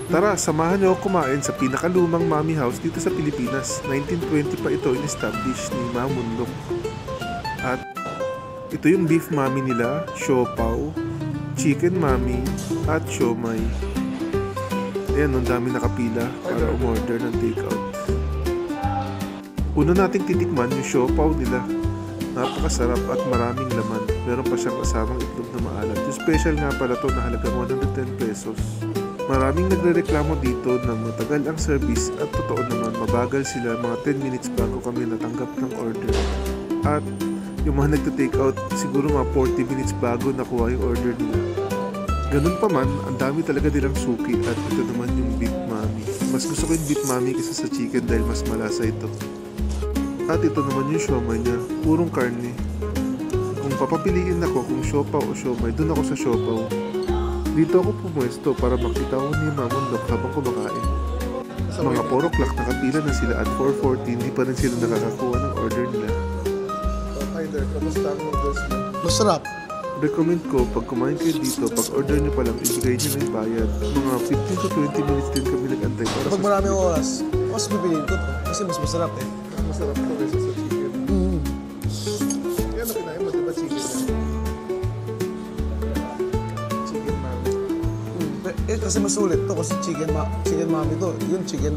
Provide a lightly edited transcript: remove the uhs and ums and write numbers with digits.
Tara, samahan niyo ako kumain sa pinakalumang Mommy House dito sa Pilipinas. 1920 pa ito in-establish ni Ma'am Mundok. At ito yung beef mommy nila, siopaw, chicken mommy, at siomay. Ayan, ang dami nakapila para umorder ng takeout. Una nating titikman yung siopaw nila. Napakasarap at maraming laman. Meron pa siyang kasamang itlog na maalat. Yung special nga pala to na halagang 110 pesos. Maraming nagrereklamo dito na matagal ang service at totoo naman mabagal sila mga 10 minutes bago kami natanggap ng order. At yung mga nagta-take out siguro mga 40 minutes bago nakuha yung order nila. Ganun pa man, ang dami talaga nilang suki at ito naman yung beef mommy. Mas gusto ko yung beef mommy kaysa sa chicken dahil mas malasa ito. At ito naman yung siomay niya, purong karne. Kung papapiliin ako kung siopaw o siomay, dun ako sa siopaw. Dito ako pumuesto para makita ko ni Ma'am Mundok habang kumakain. Mga 4 o'clock nakapila na sila at 4:40 hindi pa rin sila nakakakuha ng order nila. Hi there, kamusta ang noodles mo? Masarap. Recommend ko pag kumain kayo dito, pag order nyo pa lang, ibigay nyo na yung bayad. Mga 15 to 20 minutes din kami nag-antay para Pag maraming oras, mas bibiliin ko to kasi mas masarap eh. Mas masarap to kaysa sa chicken. Yan ang kinain mo, diba chicken yan? Chicken mommy. Kasi mas ulit to kasi chicken mommy to. Yung chicken